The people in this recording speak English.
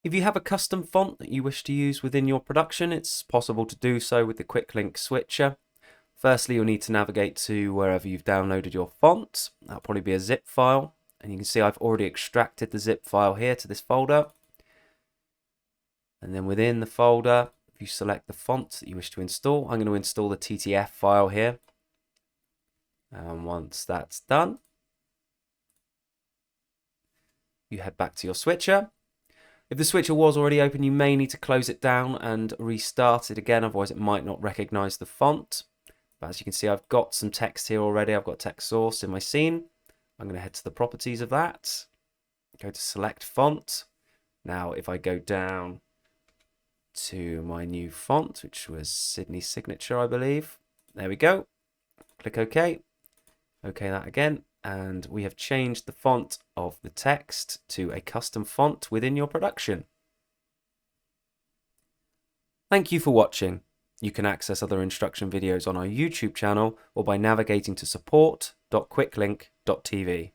If you have a custom font that you wish to use within your production, it's possible to do so with the QuickLink switcher. Firstly, you'll need to navigate to wherever you've downloaded your font. That'll probably be a zip file. And you can see I've already extracted the zip file here to this folder. And then within the folder, if you select the font that you wish to install, I'm going to install the TTF file here. And once that's done, you head back to your switcher. If the switcher was already open, you may need to close it down and restart it again, otherwise it might not recognize the font. But as you can see, I've got some text here already. I've got text source in my scene. I'm going to head to the properties of that, go to select font. Now, if I go down to my new font, which was Sydney Signature, I believe. There we go. Click OK. OK that again. And we have changed the font of the text to a custom font within your production. Thank you for watching. You can access other instruction videos on our YouTube channel or by navigating to support.quicklink.tv.